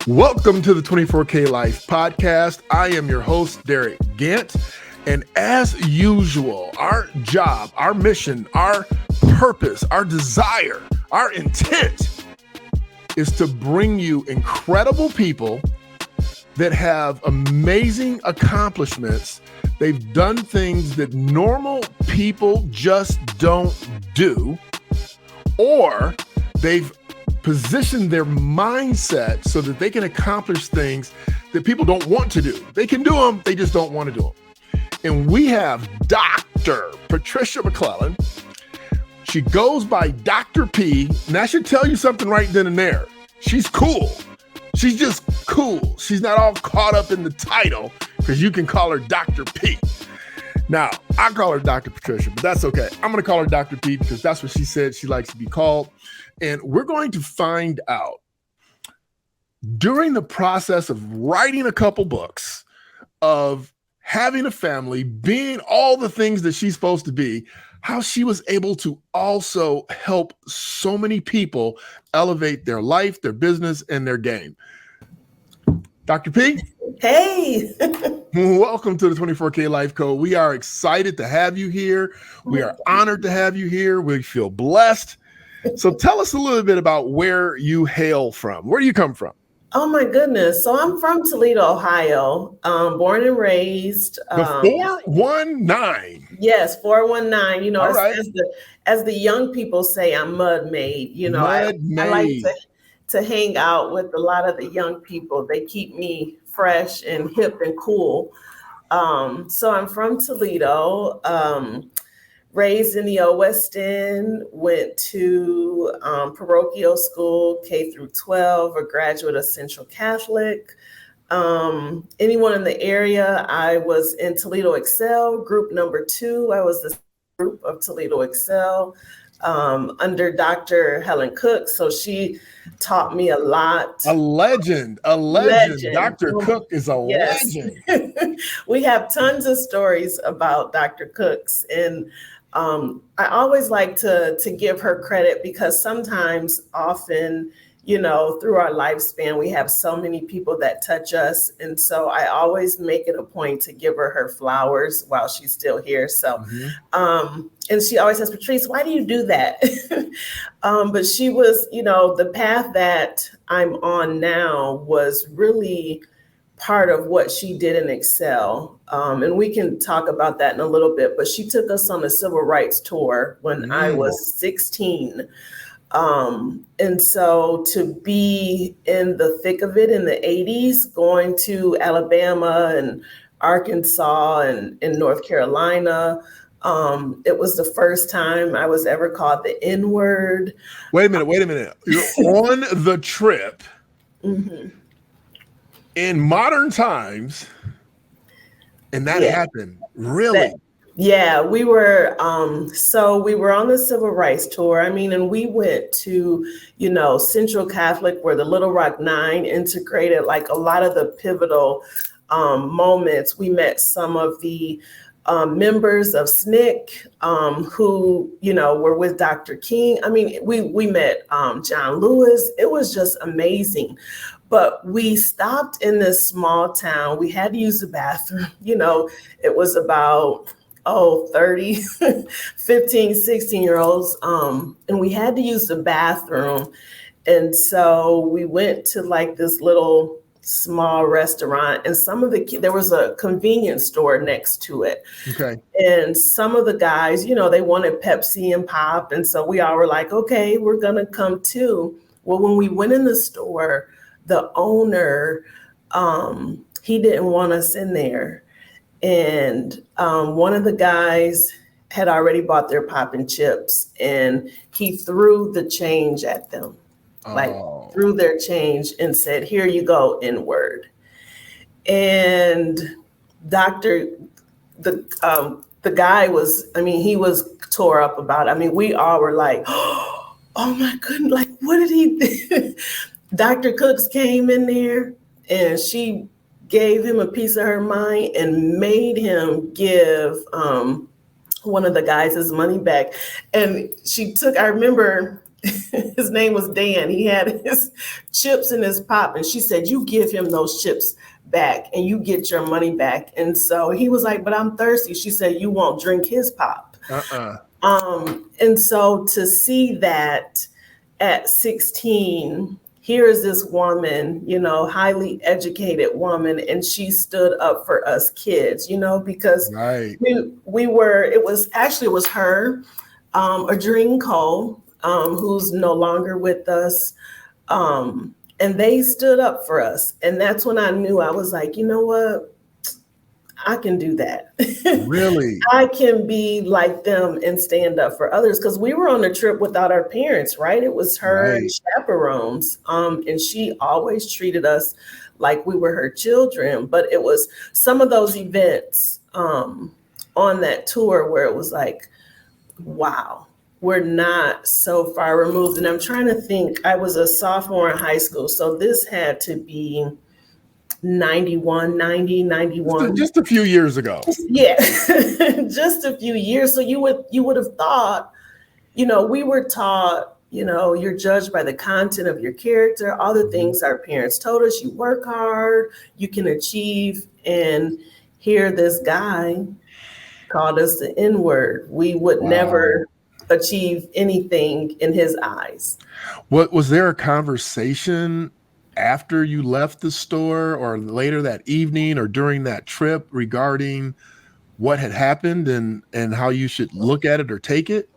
Welcome to the 24K Life podcast. I am your host, Derick Gant. And as usual, our job, our mission, our purpose, our desire, our intent is to bring you incredible people that have amazing accomplishments. They've done things that normal people just don't do, or they've positioned their mindset so that they can accomplish things that people don't want to do. They can do them, they just don't want to do them. And we have Dr. Patrice McClellan. She goes by Dr. P. And I should tell you something right then and there. She's cool. She's just cool. She's not all caught up in the title because you can call her Dr. P. Now, I call her Dr. Patricia, but that's okay. I'm going to call her Dr. P because that's what she said she likes to be called. And we're going to find out during the process of writing a couple books, of having a family, being all the things that she's supposed to be, how she was able to also help so many people elevate their life, their business, and their game. Dr. P? Hey! Welcome to the 24K Life Code. We are excited to have you here. We are honored to have you here. We feel blessed. So tell us a little bit about where you hail from. Where do you come from? Oh my goodness. So I'm from Toledo, Ohio, born and raised. The 419. Yes, 419. You know, right. as the young people say, I'm mud made. You know, I like to hang out with a lot of the young people. They keep me fresh and hip and cool. So I'm from Toledo. Raised in the Old West End, went to parochial school, K through 12, a graduate of Central Catholic. Anyone in the area, I was in Toledo Excel, group number 2. I was the group of Toledo Excel under Dr. Helen Cook. So she taught me a lot. A legend. Dr. Cook is a legend. We have tons of stories about Dr. Cook's, and I always like to give her credit because often, you know, through our lifespan, we have so many people that touch us. And so I always make it a point to give her flowers while she's still here. So, and she always says, Patrice, why do you do that? But she was, you know, the path that I'm on now was really part of what she did in Excel. And we can talk about that in a little bit, but she took us on a civil rights tour when I was 16. And so to be in the thick of it in the 80s, going to Alabama and Arkansas and in North Carolina, it was the first time I was ever called the N-word. Wait a minute. You're on the trip. In modern times, and that happened, really? We were, so we were on the civil rights tour. I mean, and we went to, you know, Central Catholic, where the Little Rock Nine integrated like a lot of the pivotal moments. We met some of the members of SNCC who, you know, were with Dr. King. I mean, we met John Lewis. It was just amazing. But we stopped in this small town. We had to use the bathroom. You know, it was about, 30, 15, 16-year-olds. And we had to use the bathroom. And so we went to like this little small restaurant, and there was a convenience store next to it. Okay. And some of the guys, you know, they wanted Pepsi and pop. And so we all were like, okay, we're going to come too. Well, when we went in the store, the owner, he didn't want us in there. And one of the guys had already bought their pop and chips, and he threw the change at them, threw their change and said, here you go, N-word. And the guy was, I mean, he was tore up about it. I mean, we all were like, oh my goodness, like, what did he do? Dr. Cooks came in there and she gave him a piece of her mind and made him give one of the guys his money back. And she took, I remember his name was Dan. He had his chips in his pop, and she said, "You give him those chips back and you get your money back." And so he was like, "But I'm thirsty." She said, "You won't drink his pop." And so to see that at 16, here is this woman, highly educated woman, and she stood up for us kids, because it was her, Adrene Cole, who's no longer with us. And they stood up for us. And that's when I knew, I was like, you know what? I can do that. Really? I can be like them and stand up for others, because we were on a trip without our parents, right? It was her and chaperones. And she always treated us like we were her children. But it was some of those events on that tour where it was like, wow, we're not so far removed. And I'm trying to think, I was a sophomore in high school. So this had to be 91. Just a few years ago. Yeah, just a few years. So you would have thought, we were taught, you're judged by the content of your character, all the things our parents told us. You work hard, you can achieve. And here this guy called us the N-word. We would never achieve anything in his eyes. What was there a conversation after you left the store or later that evening or during that trip regarding what had happened and how you should look at it or take it?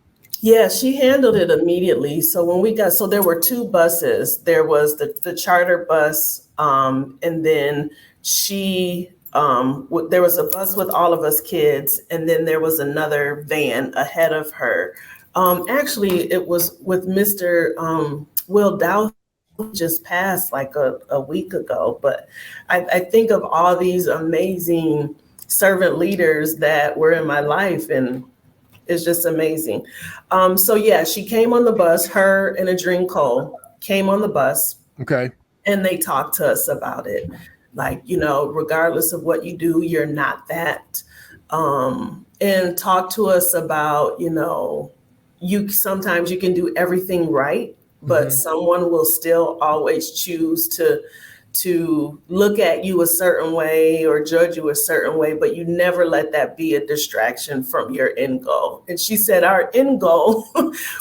Yeah, she handled it immediately. So when there were two buses. There was the charter bus, and then there was a bus with all of us kids, and then there was another van ahead of her. Actually, it was with Mr. Will Dow, just passed like a week ago. But I think of all these amazing servant leaders that were in my life, and it's just amazing. So yeah, she came on the bus, her and Adrene Cole came on the bus. Okay. And they talked to us about it. Like, regardless of what you do, you're not that. And talk to us about, sometimes you can do everything right, but someone will still always choose to look at you a certain way or judge you a certain way, but you never let that be a distraction from your end goal. And she said our end goal,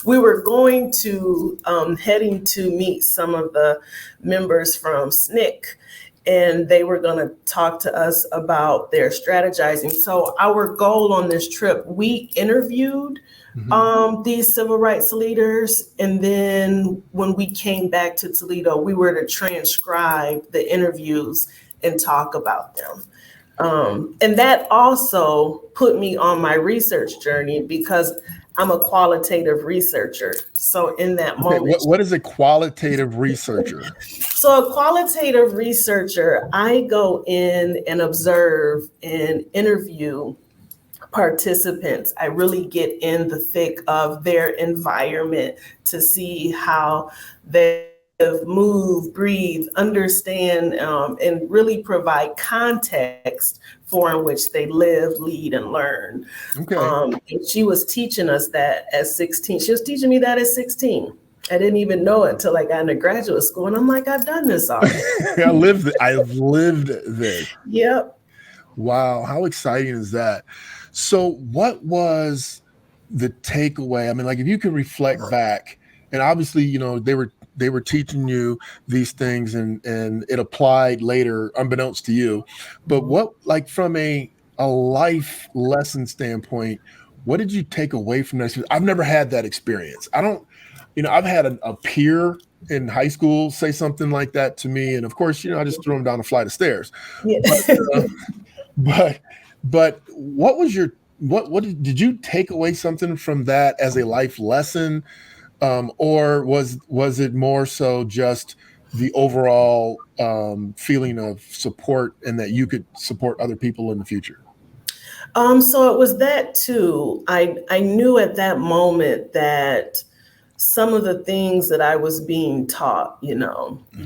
we were going to heading to meet some of the members from SNCC, and they were going to talk to us about their strategizing. So our goal on this trip, we interviewed these civil rights leaders. And then when we came back to Toledo, we were to transcribe the interviews and talk about them. And that also put me on my research journey, because I'm a qualitative researcher. So in that moment. What is a qualitative researcher? So a qualitative researcher, I go in and observe and interview participants. I really get in the thick of their environment to see how they move, breathe, understand, and really provide context for in which they live, lead, and learn. Okay. And she was teaching us that at 16. She was teaching me that at 16. I didn't even know it until I got into graduate school. And I'm like, I've done this already. I've lived this. Yep. Wow. How exciting is that? So what was the takeaway? I mean, like, if you can reflect back, and obviously, they were teaching you these things and it applied later unbeknownst to you, but what, like, from a life lesson standpoint, what did you take away from that? I've never had that experience. I've had a peer in high school say something like that to me. And of course, I just threw them down a flight of stairs. Yeah. But what was did you take away something from that as a life lesson? Or was it more so just the overall feeling of support and that you could support other people in the future? So it was that too. I knew at that moment that some of the things that I was being taught, you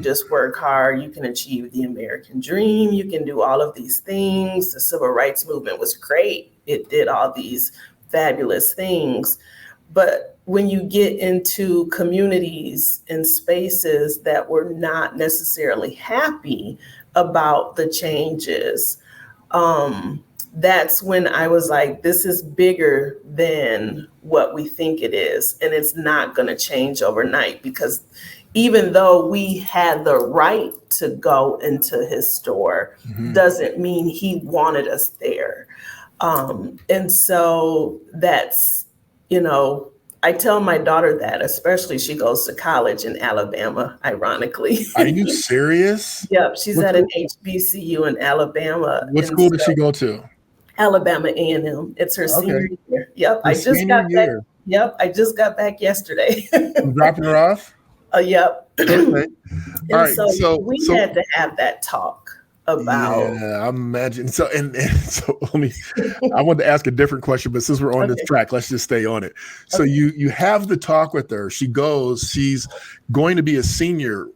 just work hard, you can achieve the American dream, you can do all of these things. The civil rights movement was great. It did all these fabulous things. But when you get into communities and spaces that were not necessarily happy about the changes, that's when I was like, this is bigger than what we think it is. And it's not going to change overnight, because even though we had the right to go into his store, doesn't mean he wanted us there. And so that's, I tell my daughter that, especially she goes to college in Alabama, ironically. Are you serious? Yep, she's at an HBCU in Alabama. What school does she go to? Alabama A&M. It's her senior year. Yep, I just got back. Yep, I just got back yesterday. You dropping her off? Yep. Okay. All right. So we had to have that talk about. Yeah, I imagine. So and so I wanted to ask a different question, but since we're on this track, let's just stay on it. So you have the talk with her. She goes, she's going to be a senior.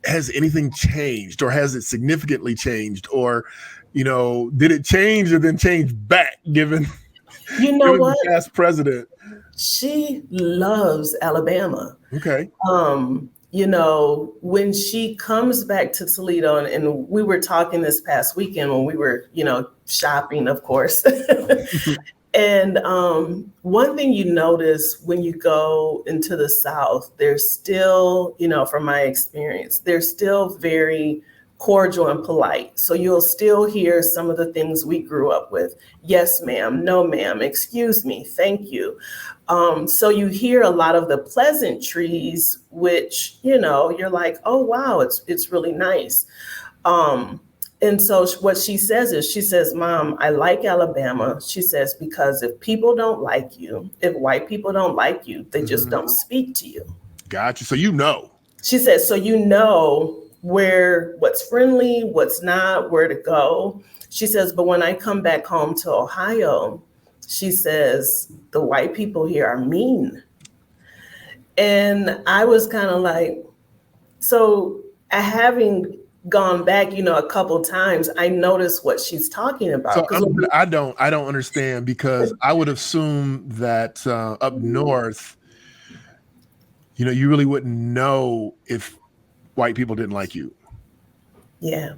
Has anything changed, or has it significantly changed, or did it change or then change back given what? The past president? She loves Alabama. Okay. When she comes back to Toledo, and we were talking this past weekend when we were, shopping, of course. And one thing you notice when you go into the South, there's still, from my experience, they're still very cordial and polite. So you'll still hear some of the things we grew up with. Yes, ma'am. No, ma'am. Excuse me. Thank you. So you hear a lot of the pleasantries, which, you're like, oh, wow, it's really nice. And so what she says, Mom, I like Alabama. She says, because if people don't like you, if white people don't like you, they just don't speak to you. Gotcha. So She says, so what's friendly, what's not, where to go. She says, but when I come back home to Ohio, she says, the white people here are mean. And I was kind of like, so having gone back, a couple times, I noticed what she's talking about. So I don't understand, because I would assume that up north, you really wouldn't know if white people didn't like you. Yeah.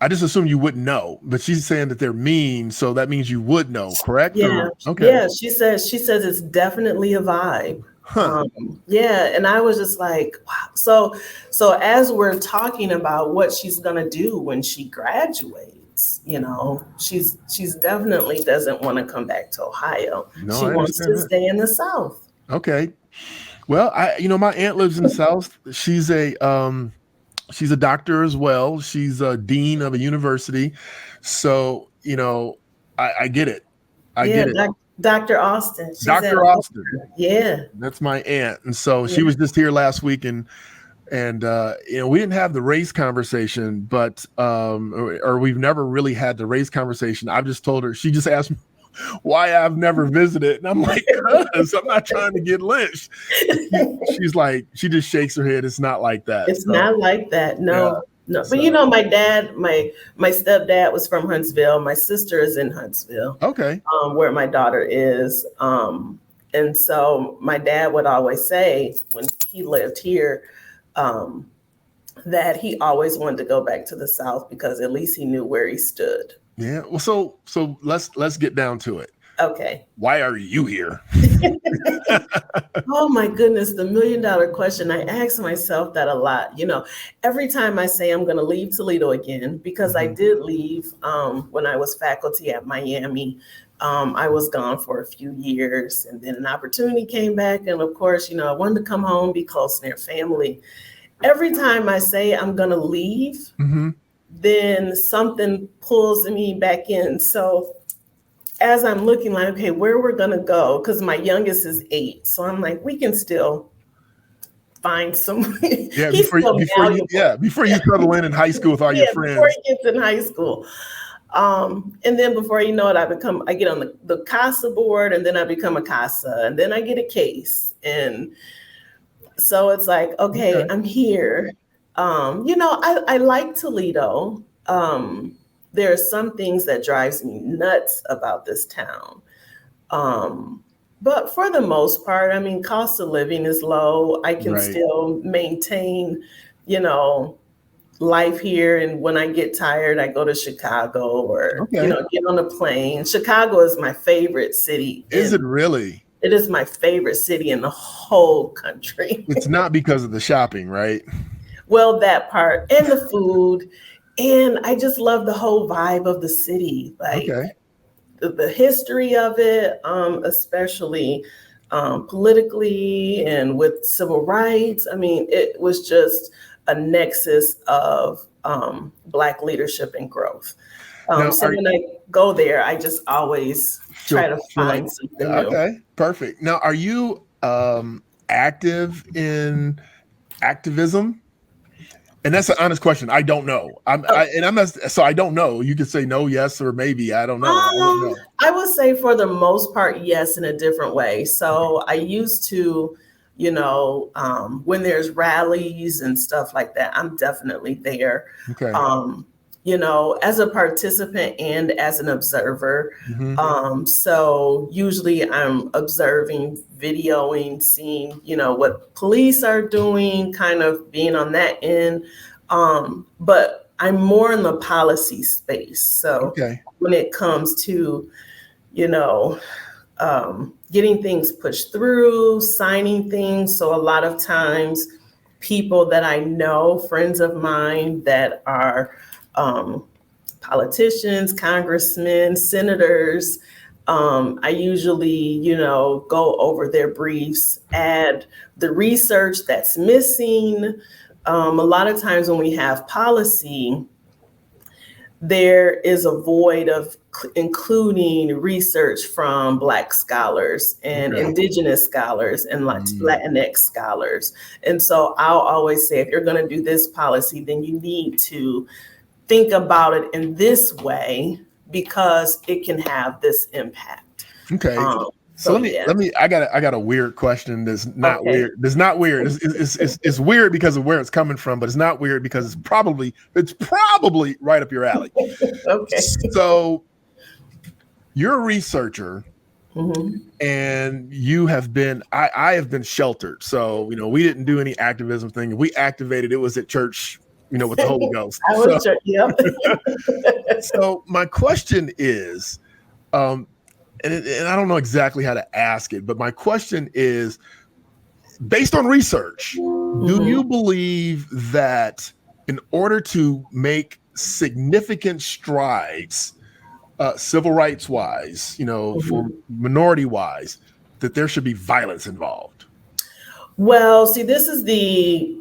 I just assume you wouldn't know, but she's saying that they're mean, so that means you would know, correct? Yeah. Okay. Yeah. She says it's definitely a vibe. Huh. And I was just like, wow. So as we're talking about what she's gonna do when she graduates, she's definitely doesn't want to come back to Ohio. No, she wants to stay in the South. Okay. Well, my aunt lives in the South. She's a doctor as well. She's a dean of a university. So, I get it. I get it. Dr. Austin. Dr. Austin. Yeah. That's my aunt. And so she was just here last week, and we didn't have the race conversation, but or we've never really had the race conversation. I've just told her, she just asked me why I've never visited. And I'm like, because I'm not trying to get lynched. She's like, she just shakes her head. It's not like that. It's not like that. No. Yeah. No, but my dad, my stepdad was from Huntsville. My sister is in Huntsville. Okay. Where my daughter is. And so my dad would always say when he lived here, that he always wanted to go back to the South because at least he knew where he stood. Yeah. Well, so let's get down to it. Okay. Why are you here? Oh my goodness, the $1 million question. I ask myself that a lot. Every time I say I'm going to leave Toledo again, because I did leave when I was faculty at Miami. I was gone for a few years, and then an opportunity came back. And of course, I wanted to come home, be close near family. Every time I say I'm going to leave, then something pulls me back in. So as I'm looking like, okay, where we're going to go, because my youngest is 8. So I'm like, we can still find some. Yeah, before you settle in high school with all your friends. Before he gets in high school. And then before you know it, I get on the CASA board, and then I become a CASA, and then I get a case. And so it's like, okay. I'm here. I like Toledo. There are some things that drives me nuts about this town. But for the most part, I mean, cost of living is low. I can Right. still maintain, you know, life here. And when I get tired, I go to Chicago or, you Okay. know, get on a plane. Chicago is my favorite city. Is it really? It is my favorite city in the whole country. It's not because of the shopping, right? Well, that part and the food. And I just love the whole vibe of the city. Like Okay. the history of it, especially politically and with civil rights. I mean, it was just a nexus of Black leadership and growth. Now, So when I go there, I just always try to feel like find something new. okay, perfect. Now, are you active in activism? And that's an honest question. I don't know. So I don't know. You could say no, yes, or maybe. I don't know. I don't know. I would say for the most part, yes, in a different way. So I used to, you know, when there's rallies and stuff like that, I'm definitely there. Okay. You know, as a participant and as an observer. Mhm. So usually I'm observing, videoing, seeing, you know, what police are doing, kind of being on that end. But I'm more in the policy space. So Okay. when it comes to, you know, getting things pushed through, signing things. So a lot of times people that I know, friends of mine that are politicians, congressmen, senators, I usually, you know, go over their briefs, add the research that's missing. A lot of times when we have policy, there is a void of including research from Black scholars and Okay. Indigenous scholars and Latinx scholars. And so I'll always say, if you're going to do this policy, then you need to think about it in this way because it can have this impact. Okay. So let me. I got a weird question. That's not weird. That's not weird. It's weird because of where it's coming from, but it's not weird because it's probably right up your alley. Okay. So you're a researcher, and you have been. I have been sheltered. So you know we didn't do any activism thing. If we activated, it was at church. You know, with the Holy Ghost. I was sure, yep. So my question is, and I don't know exactly how to ask it, but my question is, based on research, do you believe that in order to make significant strides, civil rights wise, you know, for minority wise, that there should be violence involved? Well, see, this is the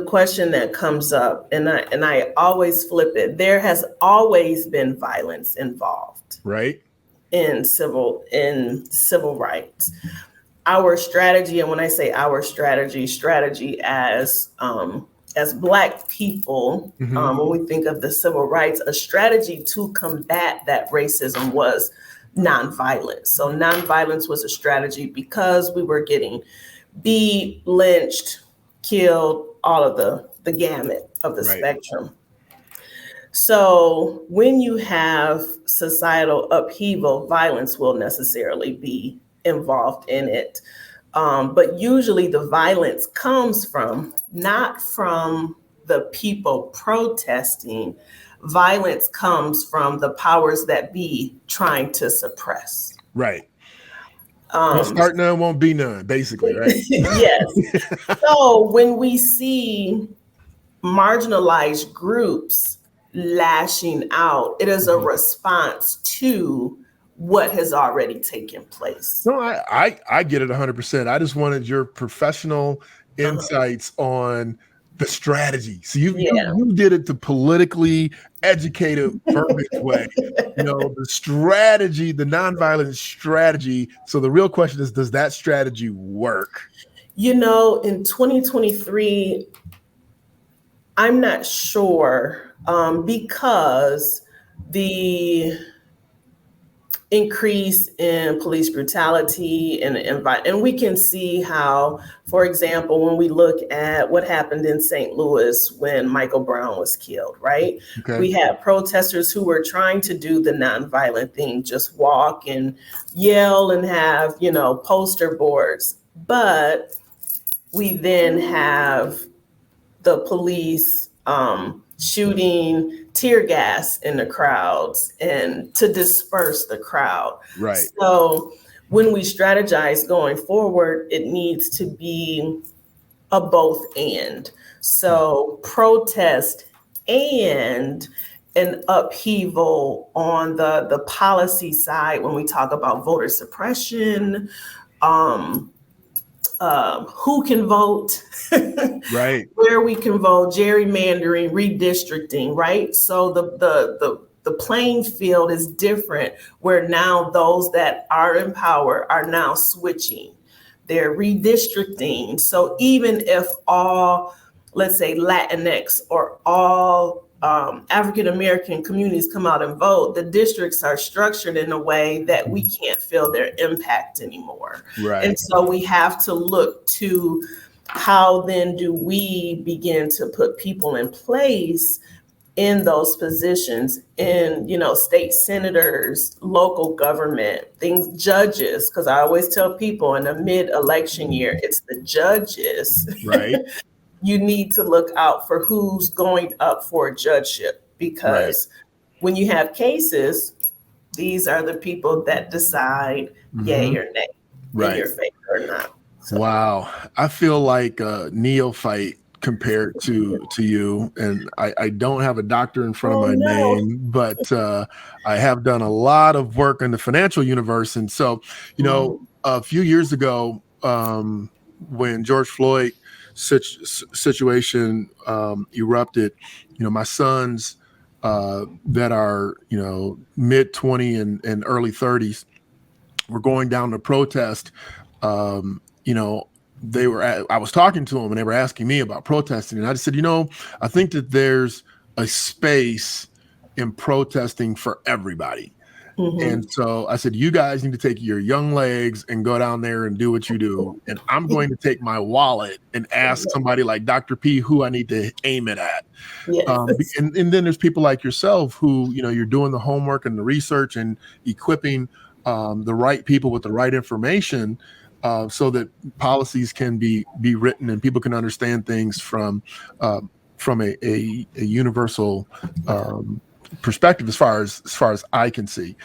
question that comes up, and I always flip it. There has always been violence involved, right, in civil rights. Our strategy, and when I say our strategy as Black people, when we think of the civil rights, a strategy to combat that racism was nonviolence. So nonviolence was a strategy because we were getting beat, lynched, killed, all of the gamut of the spectrum. So when you have societal upheaval, violence will necessarily be involved in it. But usually the violence comes from, not from the people protesting. Violence comes from the powers that be trying to suppress. Right. Don't start none, won't be none, basically, right? Yes. So when we see marginalized groups lashing out, it is a response to what has already taken place. No, I get it 100%. I just wanted your professional insights on the strategy. So you did it the politically educated, verbiage way. You know, the strategy, the nonviolent strategy. So the real question is, does that strategy work? You know, in 2023, I'm not sure, because increase in police brutality and we can see how, for example, when we look at what happened in St. Louis when Michael Brown was killed, right? Okay. We had protesters who were trying to do the nonviolent thing, just walk and yell and have, poster boards. But we then have the police shooting tear gas in the crowds and to disperse the crowd. Right. So when we strategize going forward, it needs to be a both and. So protest and an upheaval on the policy side when we talk about voter suppression, who can vote, right, where we can vote, gerrymandering, redistricting, right? So the playing field is different, where now those that are in power are now switching. They're redistricting. So even if all, let's say, Latinx or all African-American communities come out and vote, the districts are structured in a way that we can't feel their impact anymore. Right. And so we have to look to how then do we begin to put people in place in those positions, in, state senators, local government, judges, because I always tell people in a mid-election year, it's the judges. Right. You need to look out for who's going up for a judgeship, because when you have cases, these are the people that decide yay or nay, in your favor or not. So. Wow. I feel like a neophyte compared to you. And I don't have a doctor in front of my name, but I have done a lot of work in the financial universe. And so, a few years ago, when George Floyd situation erupted, my sons that are mid 20 and early 30s were going down to protest. I was talking to them and they were asking me about protesting, and I just said, I think that there's a space in protesting for everybody. And so I said, you guys need to take your young legs and go down there and do what you do. And I'm going to take my wallet and ask somebody like Dr. P who I need to aim it at. Yes. And then there's people like yourself who, you're doing the homework and the research and equipping the right people with the right information so that policies can be written and people can understand things from a universal perspective as far as I can see.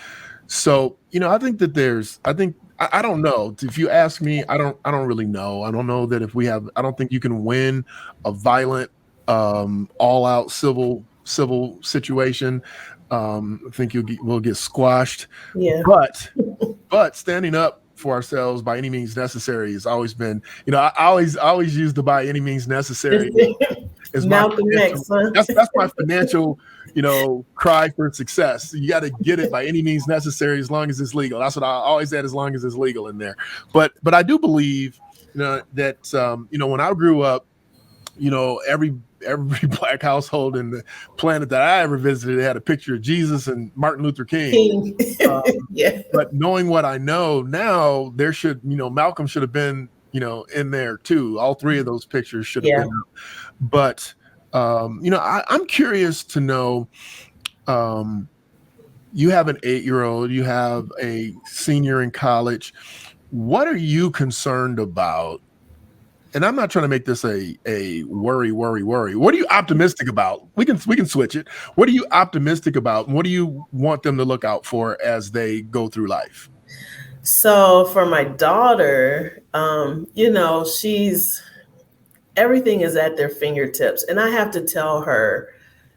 So, I think that I don't know. If you ask me, I don't really know. I don't know that I don't think you can win a violent, all out civil situation. I think we'll get squashed. Yeah. But standing up for ourselves by any means necessary has always been, I always use the by any means necessary. That's my financial, cry for success. You got to get it by any means necessary as long as it's legal. That's what I always add, as long as it's legal in there. But I do believe, that when I grew up, every Black household in the planet that I ever visited had a picture of Jesus and Martin Luther King. But knowing what I know now, there should, Malcolm should have been, in there too. All three of those pictures should have been. But, I'm curious to know, you have an 8-year-old, you have a senior in college. What are you concerned about? And I'm not trying to make this a worry. What are you optimistic about? We can switch it. What are you optimistic about? What do you want them to look out for as they go through life? So for my daughter, everything is at their fingertips. And I have to tell her,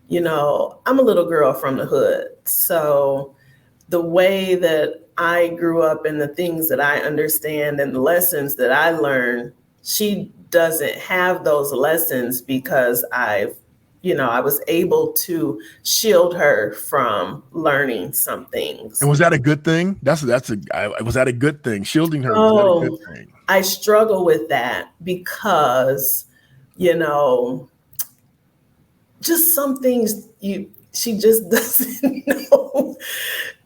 I'm a little girl from the hood. So the way that I grew up and the things that I understand and the lessons that I learned, she doesn't have those lessons because I was able to shield her from learning some things. And was that a good thing? Was that a good thing? Shielding her, was that a good thing? I struggle with that because, just some things she just doesn't know.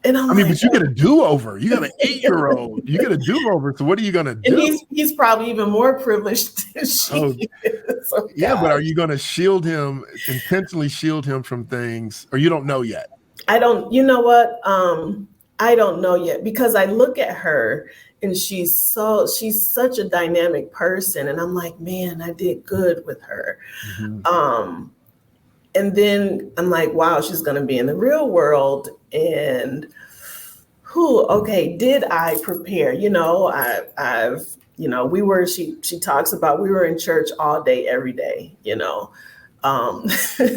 And I'm I mean, like, but you get a do-over. You got an 8-year-old. You get a do-over. So what are you going to do? And he's probably even more privileged than she is. Oh, yeah, but are you going to shield him, intentionally shield him from things, or you don't know yet? I don't, you know what? I don't know yet, because I look at her and she's such a dynamic person. And I'm like, man, I did good with her. Mm-hmm. And then I'm like, wow, she's going to be in the real world. And okay, did I prepare? You know, I've, you know, she talks about, we were in church all day, every day, you know.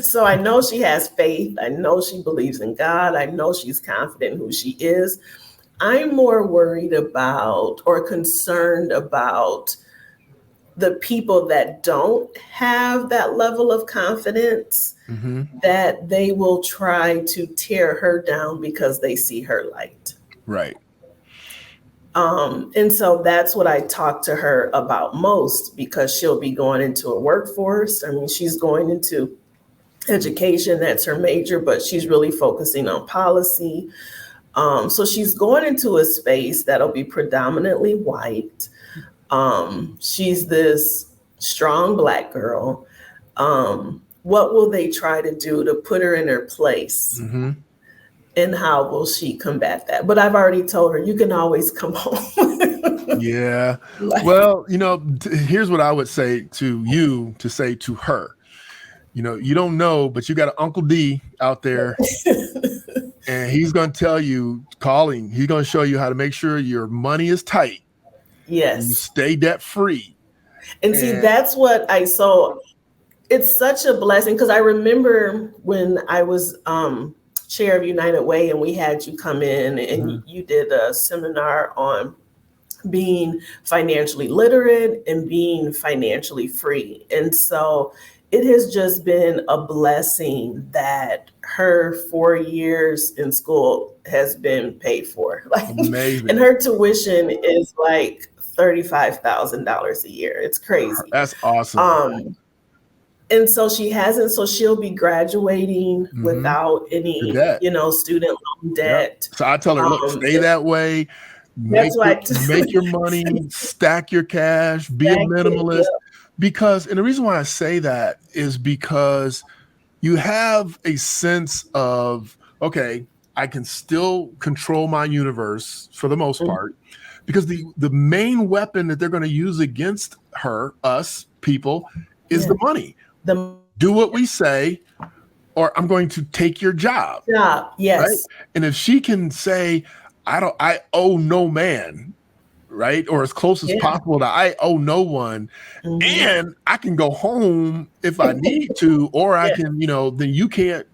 So I know she has faith. I know she believes in God. I know she's confident in who she is. I'm more worried about or concerned about the people that don't have that level of confidence, mm-hmm. that they will try to tear her down because they see her light. Right. And so that's what I talk to her about most, because she'll be going into a workforce. I mean, she's going into education, that's her major, but she's really focusing on policy. So she's going into a space that'll be predominantly white. She's this strong Black girl. What will they try to do to put her in her place? Mm-hmm. And how will she combat that? But I've already told her, you can always come home. Yeah. Well, you know, here's what I would say to you to say to her. You know, you don't know, but you got an Uncle D out there and he's going to tell you, he's going to show you how to make sure your money is tight. Yes. You stay debt free. And see, that's what it's such a blessing, because I remember when I was chair of United Way and we had you come in and mm-hmm. you did a seminar on being financially literate and being financially free. And so it has just been a blessing that her 4 years in school has been paid for. Like, amazing. And her tuition is like $35,000 a year. It's crazy. That's awesome. And so she'll be graduating mm-hmm. without any, you know, student loan debt. Yep. So I tell her, look, stay that way. Make your money, stack your cash, be a minimalist. Yeah. And the reason why I say that is because you have a sense of, okay, I can still control my universe for the most mm-hmm. part, because the main weapon that they're going to use against us people, is the money. Do what we say, or I'm going to take your job. Yeah, yes. Right? And if she can say, I owe no man, right? Or as close as possible to I owe no one, mm-hmm. and I can go home if I need to, or I can, you know, then you can't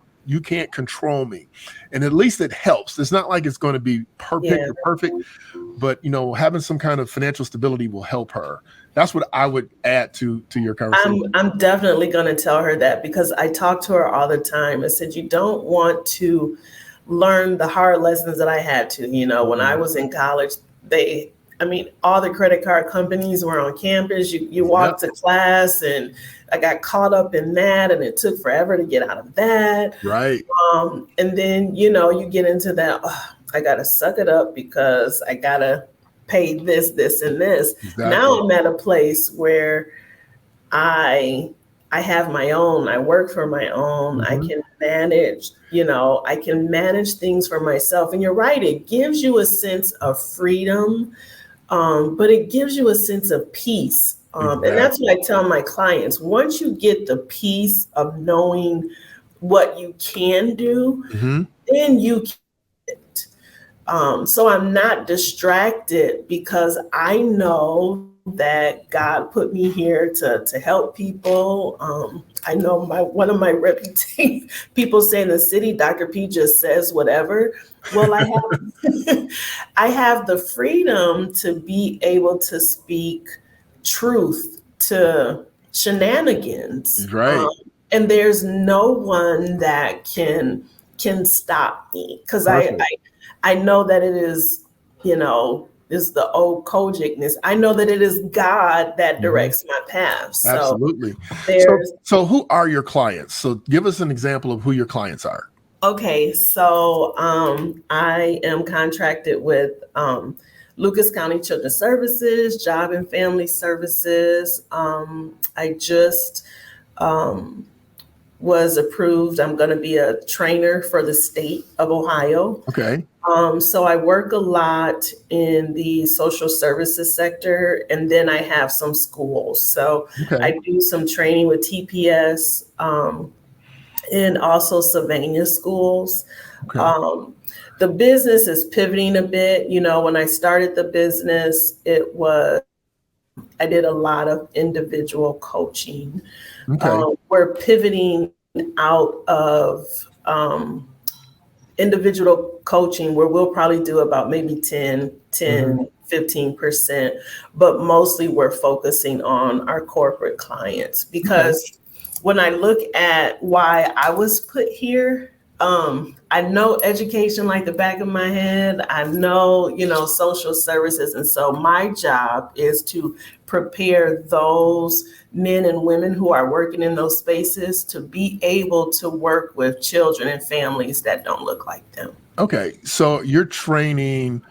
control me. And at least it helps. It's not like it's going to be perfect, but, you know, having some kind of financial stability will help her. That's what I would add to your conversation. I'm definitely going to tell her that, because I talk to her all the time. I said, you don't want to learn the hard lessons that I had to. You know, when I was in college, all the credit card companies were on campus. You walked to class, and I got caught up in that, and it took forever to get out of that. Right. And then, you know, you get into that, I got to suck it up because I got to pay this, and this. Exactly. Now I'm at a place where I have my own, I work for my own, mm-hmm. I can manage things for myself. And you're right, it gives you a sense of freedom, but it gives you a sense of peace. Exactly. And that's what I tell my clients. Once you get the peace of knowing what you can do, mm-hmm. then you can. So I'm not distracted, because I know that God put me here to help people. I know one of my reputation, people say in the city, Dr. P just says whatever. Well, I have the freedom to be able to speak truth to shenanigans. Right. And there's no one that can stop me, because I know that it is, you know, is the old Kojikness. I know that it is God that directs my path. So absolutely. So who are your clients? So give us an example of who your clients are. Okay, so I am contracted with Lucas County Children's Services, Job and Family Services. I just was approved. I'm going to be a trainer for the state of Ohio. Okay. So I work a lot in the social services sector, and then I have some schools. So I do some training with TPS and also Sylvania schools. Okay. The business is pivoting a bit. You know, when I started the business, I did a lot of individual coaching. We're pivoting out of individual coaching where we'll probably do about maybe 15%, but mostly we're focusing on our corporate clients because when I look at why I was put here, I know education like the back of my head. I know, social services. And so my job is to prepare those men and women who are working in those spaces to be able to work with children and families that don't look like them. Okay. So you're training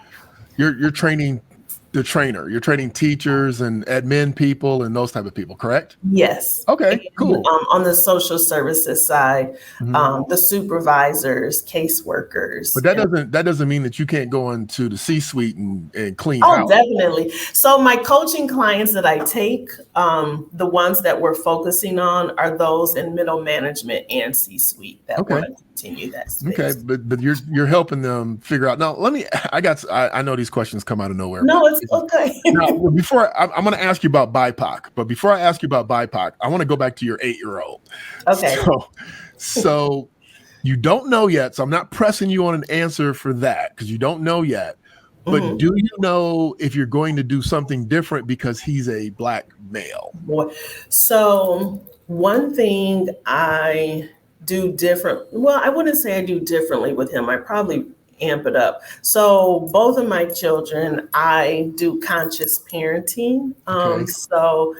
the trainer. You're training teachers and admin people and those type of people, correct? Yes. Okay, cool. On the social services side, the supervisors, caseworkers. But that doesn't mean that you can't go into the C-suite and clean Oh, house. definitely. So my coaching clients that I take, the ones that we're focusing on are those in middle management and C-suite that want to continue that space. Okay, but you're helping them figure out. Now, I know these questions come out of nowhere. No, it's okay. Now, I'm going to ask you about BIPOC, but before I ask you about BIPOC, I want to go back to your 8-year-old. Okay. So you don't know yet, so I'm not pressing you on an answer for that because you don't know yet. But do you know if you're going to do something different because he's a Black male? So one thing I do different, well, I wouldn't say I do differently with him. I probably amp it up. So both of my children, I do conscious parenting. So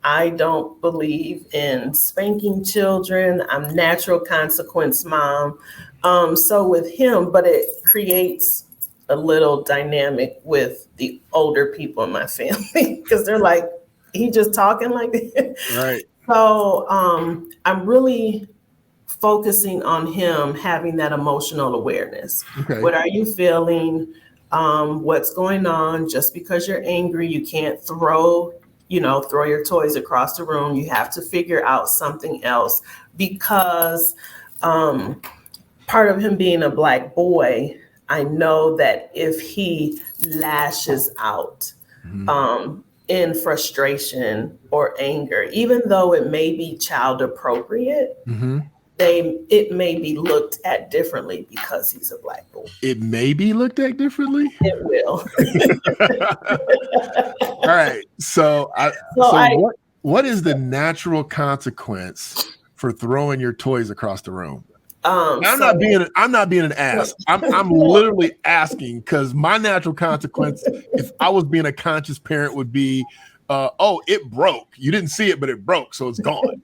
I don't believe in spanking children. I'm natural consequence mom. So with him, but it creates a little dynamic with the older people in my family because they're like, he just talking like that. Right. So I'm really focusing on him having that emotional awareness. Okay. What are you feeling? What's going on? Just because you're angry, you can't throw your toys across the room. You have to figure out something else because part of him being a Black boy, I know that if he lashes out in frustration or anger, even though it may be child appropriate, it may be looked at differently because he's a Black boy. It may be looked at differently? It will. All right. So what is the natural consequence for throwing your toys across the room? I'm not being an ass. I'm literally asking because my natural consequence, if I was being a conscious parent, would be, it broke. You didn't see it, but it broke, so it's gone.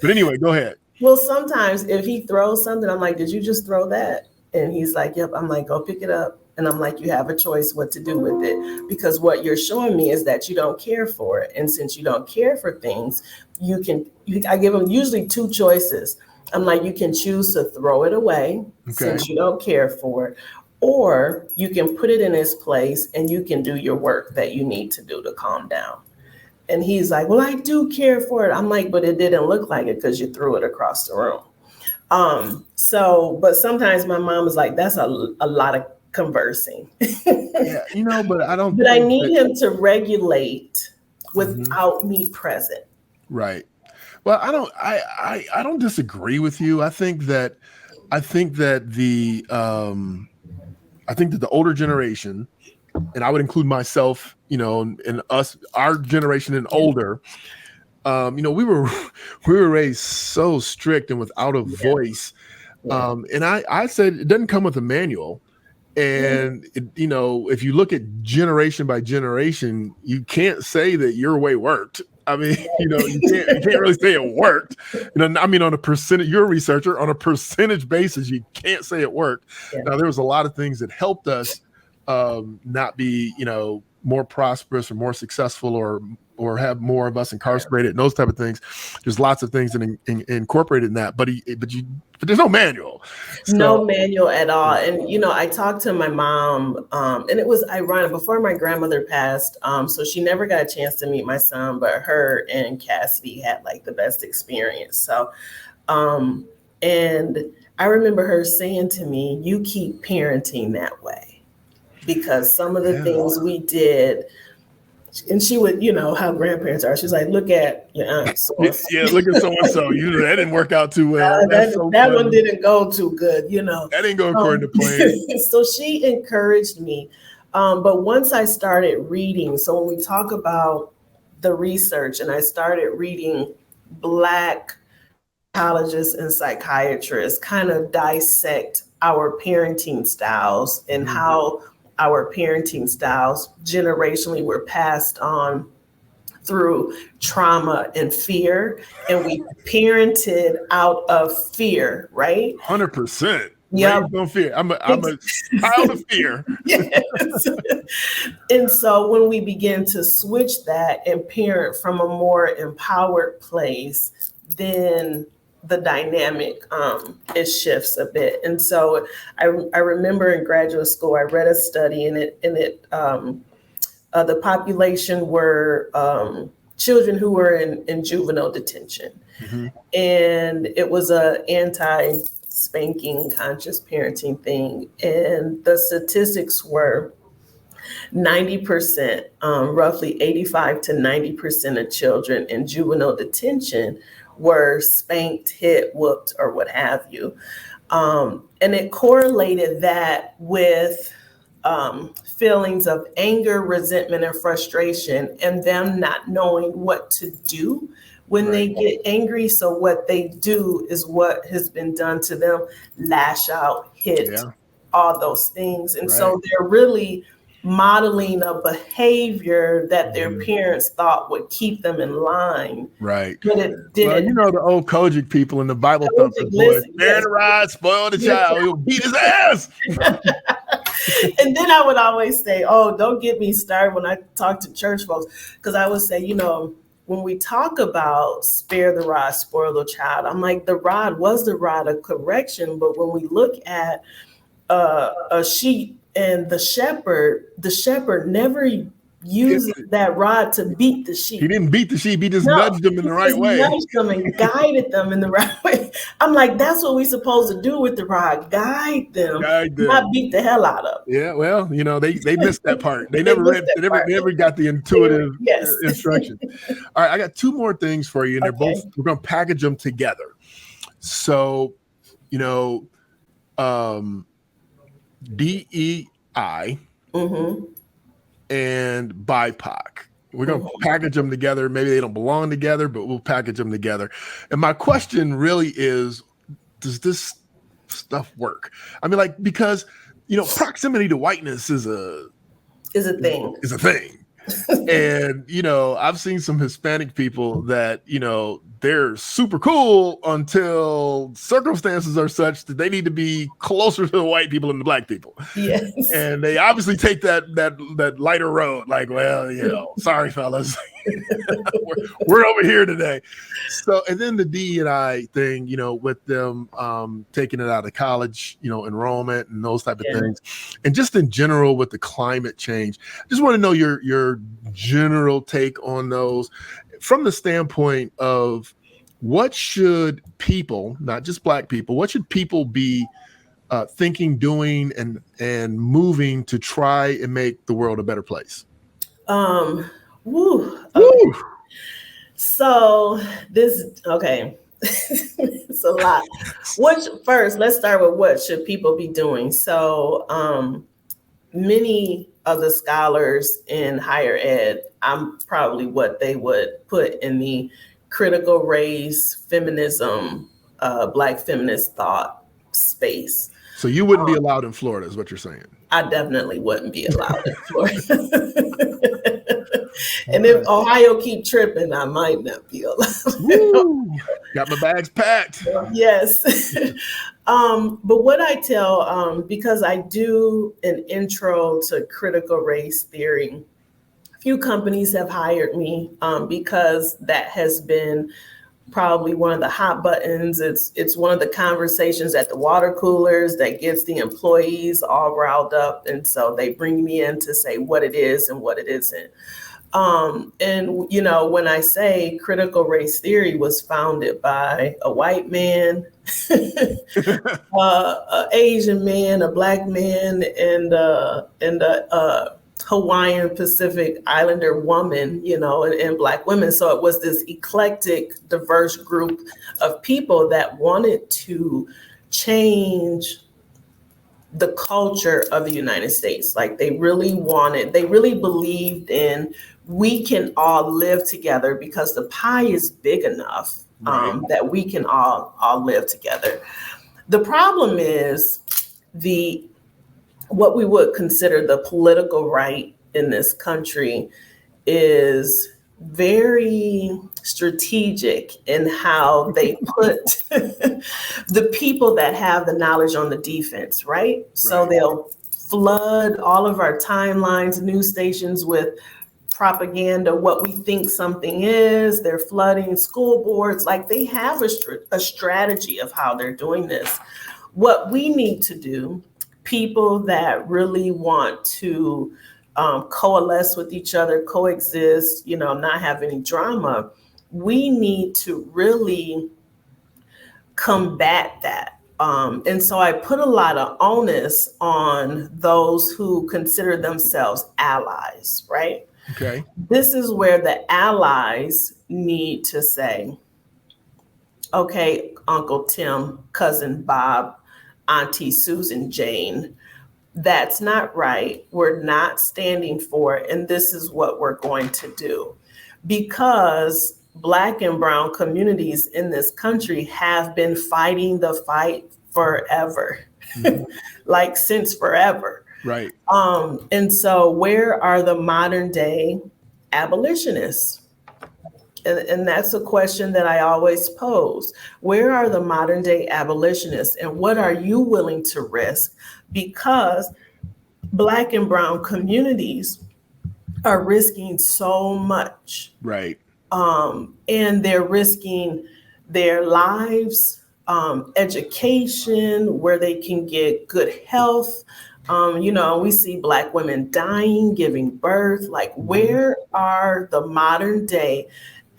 But anyway, go ahead. Well, sometimes if he throws something, I'm like, did you just throw that? And he's like, yep. I'm like, go pick it up. And I'm like, you have a choice what to do with it. Because what you're showing me is that you don't care for it. And since you don't care for things, I give him usually two choices. I'm like, you can choose to throw it away since you don't care for it, or you can put it in its place and you can do your work that you need to do to calm down. And he's like, well, I do care for it. I'm like, but it didn't look like it because you threw it across the room. But sometimes my mom is like, that's a lot of conversing. Yeah, but I don't. But I need him to regulate without me present. Right. Well, I don't disagree with you. I think that the older generation, and I would include myself, and us, our generation and older, we were raised so strict and without a voice. And I said it doesn't come with a manual. And if you look at generation by generation, you can't say that your way worked. I mean, you can't really say it worked. I mean, on a percentage, you're a researcher, on a percentage basis, you can't say it worked. Yeah. Now, there was a lot of things that helped us not be, more prosperous or more successful or have more of us incarcerated and those type of things. There's lots of things that incorporated in that, but there's no manual. No manual at all. And, I talked to my mom, and it was ironic before my grandmother passed. So she never got a chance to meet my son, but her and Cassidy had like the best experience. So, and I remember her saying to me, you keep parenting that way. Because some of the things we did, and she would, how grandparents are. She's like, look at your aunt. Yeah, look at so-and-so. That didn't work out too well. That one didn't go too good, That didn't go according to plan. So she encouraged me. But once I started reading, so when we talk about the research, and I started reading Black psychologists and psychiatrists kind of dissect our parenting styles and how our parenting styles generationally were passed on through trauma and fear, and we parented out of fear, right? 100%. Yeah, no fear. I'm a child of fear. Yes. And so when we begin to switch that and parent from a more empowered place, then the dynamic it shifts a bit. And so I remember in graduate school I read a study, and the population were children who were in juvenile detention, and it was a anti-spanking conscious parenting thing, and the statistics were 90%, roughly 85 to 90% of children in juvenile detention were spanked, hit, whooped, or what have you. And it correlated that with feelings of anger, resentment, and frustration, and them not knowing what to do when they get angry. So what they do is what has been done to them: lash out, hit, all those things. And so they're really modeling a behavior that their parents thought would keep them in line. Right. But it didn't. Well, the old Kojic people in the Bible thumping boys, bear the rod, spoil the child, he'll beat his ass. And then I would always say, oh, don't get me started when I talk to church folks, because I would say, when we talk about spare the rod, spoil the child, I'm like, the rod was the rod of correction. But when we look at a sheep and the shepherd never used that rod to beat the sheep. He didn't beat the sheep. He just nudged them in the right way. He nudged them and guided them in the right way. I'm like, that's what we're supposed to do with the rod. Guide them. Not beat the hell out of them. Yeah, well, they missed that part. They never got the intuitive instruction. All right, I got two more things for you, and we're going to package them together. So, DEI and BIPOC. We're going to package them together. Maybe they don't belong together, but we'll package them together. And my question really is, does this stuff work? I mean, because, proximity to whiteness is a thing. And, I've seen some Hispanic people that, they're super cool until circumstances are such that they need to be closer to the white people than the black people. Yes. And they obviously take that lighter road, like, well, sorry, fellas. we're over here today. So, and then the DEI thing, with them taking it out of college, enrollment and those type of things. And just in general with the climate change, just want to know your general take on those from the standpoint of what should people, not just black people, what should people be thinking, doing, and moving to try and make the world a better place? So it's a lot. First, let's start with what should people be doing. So many of the scholars in higher ed, I'm probably what they would put in the critical race, feminism, Black feminist thought space. So you wouldn't be allowed in Florida, is what you're saying? I definitely wouldn't be allowed in Florida. And if Ohio keep tripping, I might not be allowed. Woo! Got my bags packed. Yes. But what I tell, because I do an intro to critical race theory, a few companies have hired me because that has been probably one of the hot buttons. It's one of the conversations at the water coolers that gets the employees all riled up. And so they bring me in to say what it is and what it isn't. And, you know, when I say critical race theory was founded by a white man, an Asian man, a Black man, and a Hawaiian Pacific Islander woman, you know, and Black women. So it was this eclectic, diverse group of people that wanted to change the culture of the United States. Like they really believed in, we can all live together because the pie is big enough that we can all live together. The problem is what we would consider the political right in this country is very strategic in how they put the people that have the knowledge on the defense, right? So they'll flood all of our timelines, news stations with propaganda, what we think something is. They're flooding school boards. Like they have a strategy of how they're doing this. What we need to do, people that really want to coalesce with each other, coexist, you know, not have any drama, we need to really combat that. And so I put a lot of onus on those who consider themselves allies, right? Okay. This is where the allies need to say, okay, Uncle Tim, Cousin Bob, Auntie Susan Jane, that's not right. We're not standing for it. And this is what we're going to do. Because Black and brown communities in this country have been fighting the fight forever, like since forever. Right. And so where are the modern day abolitionists? And that's a question that I always pose. Where are the modern day abolitionists and what are you willing to risk? Because Black and brown communities are risking so much. Right. And they're risking their lives, education, where they can get good health. You know, we see Black women dying, giving birth. Like, where are the modern day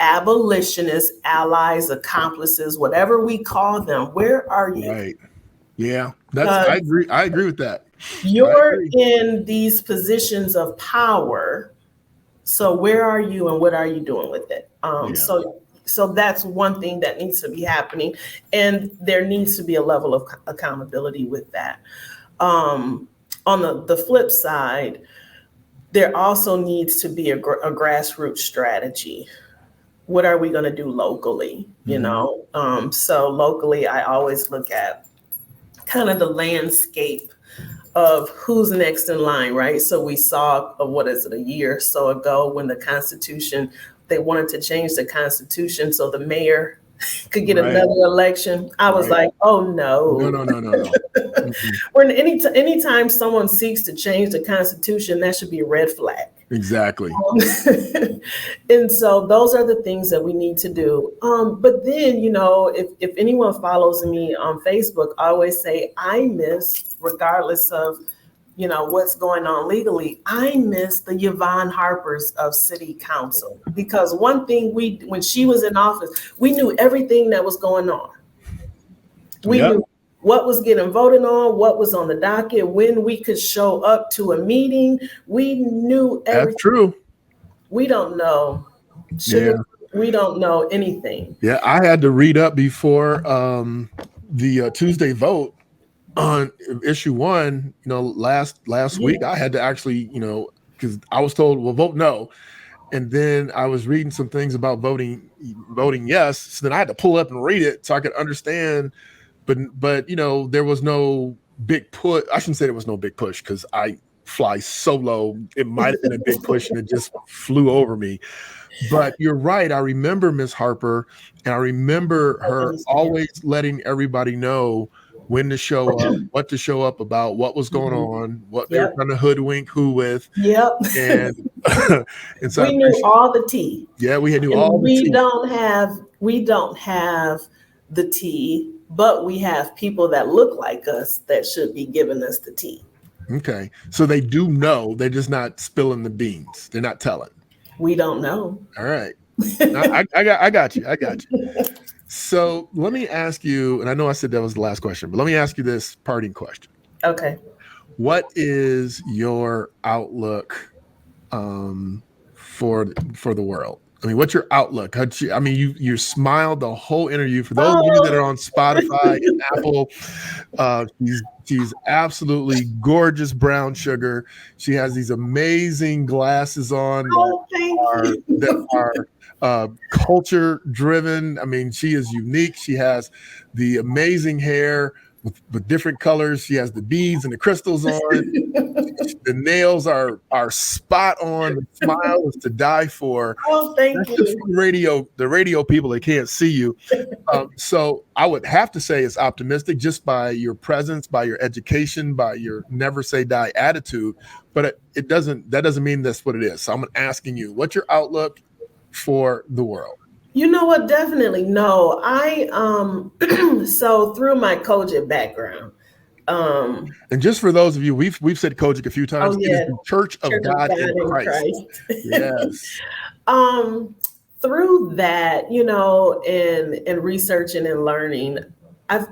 abolitionists, allies, accomplices, whatever we call them? Where are you? Right. Yeah, I agree with that. You're in these positions of power. So where are you and what are you doing with it? So that's one thing that needs to be happening. And there needs to be a level of accountability with that. On the flip side, there also needs to be a grassroots strategy. What are we going to do locally? You know, so locally, I always look at kind of the landscape of who's next in line, right? So we saw, a year or so ago when the Constitution, they wanted to change the Constitution so the mayor could get another election. I was like, oh no. No. When anytime someone seeks to change the Constitution, that should be a red flag. Exactly. And so those are the things that we need to do. But then, you know, if anyone follows me on Facebook, I always say I miss, regardless of, you know, what's going on legally, I miss the Yvonne Harpers of city council. Because one thing when she was in office, we knew everything that was going on. We knew what was getting voted on, what was on the docket, when we could show up to a meeting. We knew everything. That's true. We don't know. We don't know anything. Yeah, I had to read up before the Tuesday vote on issue 1. You know, last week I had to actually, you know, because I was told, well, vote no. And then I was reading some things about voting yes. So then I had to pull up and read it so I could understand. But you know, there was no big push. I shouldn't say there was no big push because I fly solo. It might have been a big push and it just flew over me. But you're right. I remember Miss Harper, and I remember her always letting everybody know when to show up, what to show up about, what was going on, what they were trying to hoodwink who with. Yep. And, and so we knew all the tea. Yeah, we knew all the tea. We don't have the tea, but we have people that look like us that should be giving us the tea. Okay. So they do know, they're just not spilling the beans. They're not telling. We don't know. All right. I got you. So let me ask you, and I know I said that was the last question, but let me ask you this parting question. Okay. What is your outlook for the world? I mean, what's your outlook? I mean, you smiled the whole interview. For those of you that are on Spotify and Apple, she's absolutely gorgeous brown sugar. She has these amazing glasses on that are culture driven. I mean, she is unique. She has the amazing hair with different colors. She has the beads and the crystals on. The nails are spot on. The smile is to die for. Oh, thank you. The radio people that can't see you. So I would have to say it's optimistic just by your presence, by your education, by your never say die attitude. But that doesn't mean that's what it is. So I'm asking you, what's your outlook for the world? You know what? Definitely. No, so through my Kojic background. And just for those of you, we've said Kojic a few times. It is the Church of God in Christ. Yes. Through that, in researching and learning, I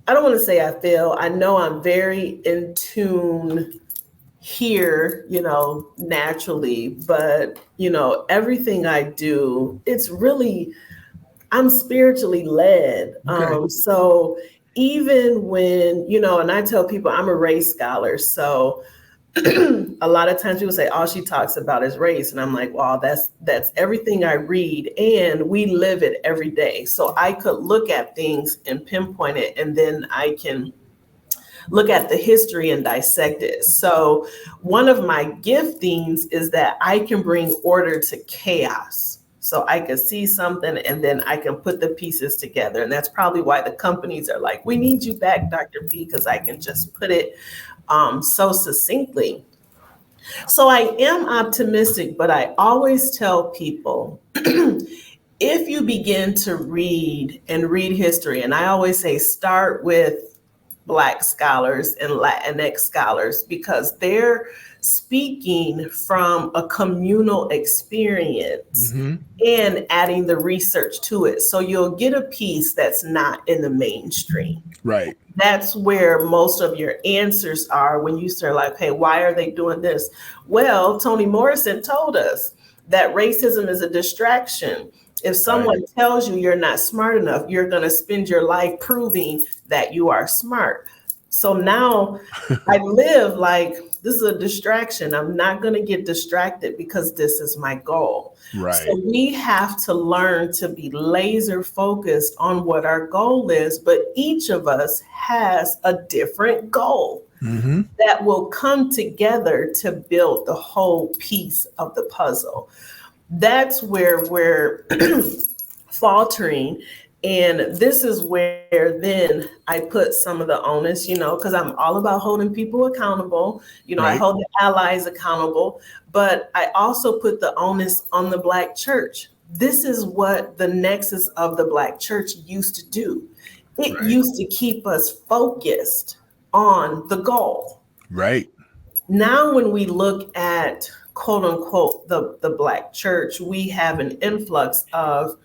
don't want to say I know I'm very in tune here, naturally, but, everything I do, it's really, I'm spiritually led. Okay. So even when, and I tell people I'm a race scholar. So a lot of times people say, all she talks about is race. And I'm like, wow, that's everything I read, and we live it every day. So I could look at things and pinpoint it, and then I can look at the history and dissect it. So one of my giftings is that I can bring order to chaos. So I can see something and then I can put the pieces together. And that's probably why the companies are like, we need you back, Dr. P, because I can just put it so succinctly. So I am optimistic, but I always tell people, if you begin to read history, and I always say, start with Black scholars and Latinx scholars, because they're speaking from a communal experience and adding the research to it. So you'll get a piece that's not in the mainstream. Right. That's where most of your answers are when you start like, hey, why are they doing this? Well, Toni Morrison told us that racism is a distraction. If someone tells you you're not smart enough, you're going to spend your life proving that you are smart. So now I live like this is a distraction. I'm not going to get distracted because this is my goal. Right. So we have to learn to be laser focused on what our goal is, but each of us has a different goal that will come together to build the whole piece of the puzzle. That's where we're faltering. And this is where then I put some of the onus, because I'm all about holding people accountable. I hold the allies accountable, but I also put the onus on the Black church. This is what the nexus of the Black church used to do. It used to keep us focused on the goal. Right. Now, when we look at quote unquote, the Black church, we have an influx of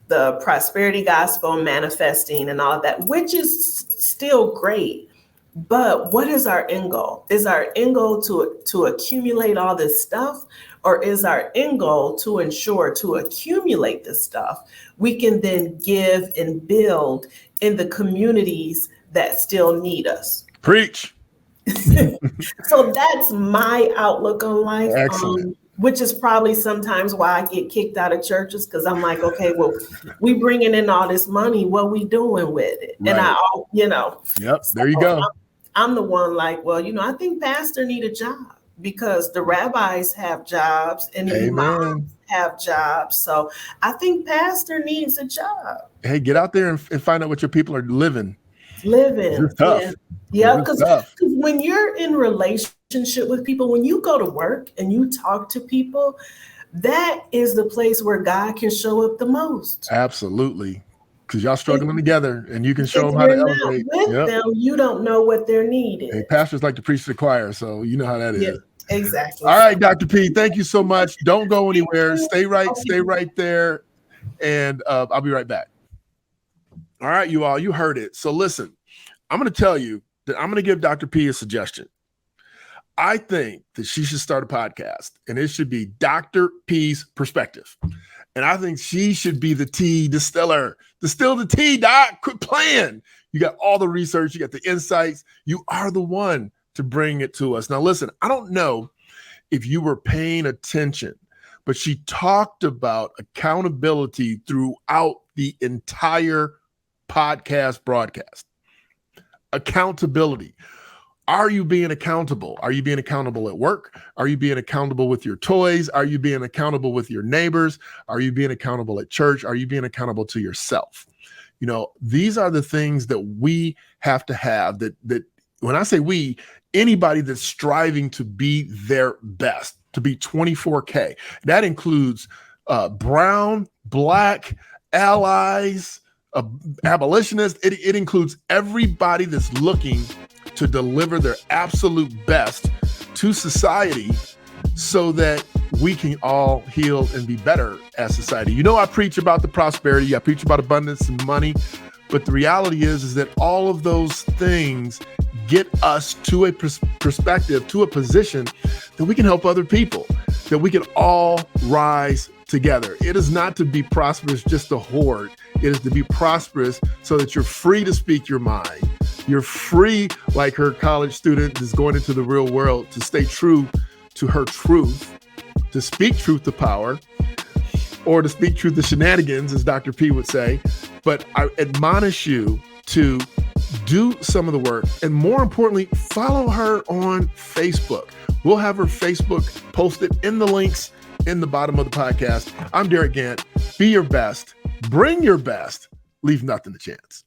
the prosperity gospel manifesting and all of that, which is still great. But what is our end goal? Is our end goal to accumulate all this stuff? Or is our end goal to ensure to accumulate this stuff we can then give and build in the communities that still need us? Preach. So that's my outlook on life. Excellent. Which is probably sometimes why I get kicked out of churches, because I'm like, okay, well, we bringing in all this money. What we doing with it? Right. And Yep. There you go. I'm the one like, well, I think pastor need a job because the rabbis have jobs and the imams have jobs. So I think pastor needs a job. Hey, get out there and find out what your people are living. It's tough. Yeah, because when you're in relationship with people, when you go to work and you talk to people, that is the place where God can show up the most. Absolutely. Because y'all struggling together and you can show them how to elevate. With them, you don't know what their need is. Hey, pastors like to preach to the choir, so you know how that is. Exactly. All right, Dr. P, thank you so much. Don't go anywhere. Stay right there. And I'll be right back. All right, you all, you heard it. So listen, I'm going to tell you that I'm going to give Dr. P a suggestion. I think that she should start a podcast, and it should be Dr. P's Perspective. And I think she should be the tea distiller. Distill the tea, Doc. Quit playing. You got all the research. You got the insights. You are the one to bring it to us. Now, listen, I don't know if you were paying attention, but she talked about accountability throughout the entire podcast broadcast. Accountability. Are you being accountable? Are you being accountable at work? Are you being accountable with your toys? Are you being accountable with your neighbors? Are you being accountable at church? Are you being accountable to yourself? These are the things that we have to have that when I say we, anybody that's striving to be their best, to be 24K, that includes brown, black, allies, abolitionists. It includes everybody that's looking to deliver their absolute best to society so that we can all heal and be better as society. I preach about the prosperity, I preach about abundance and money, but the reality is that all of those things get us to a perspective, to a position that we can help other people, that we can all rise together. It is not to be prosperous just to hoard. It is to be prosperous so that you're free to speak your mind. You're free, like her college student is going into the real world, to stay true to her truth, to speak truth to power, or to speak truth to shenanigans, as Dr. P would say. But I admonish you to do some of the work, and more importantly, follow her on Facebook. We'll have her Facebook posted in the links in the bottom of the podcast. I'm Derick Gant. Be your best. Bring your best. Leave nothing to chance.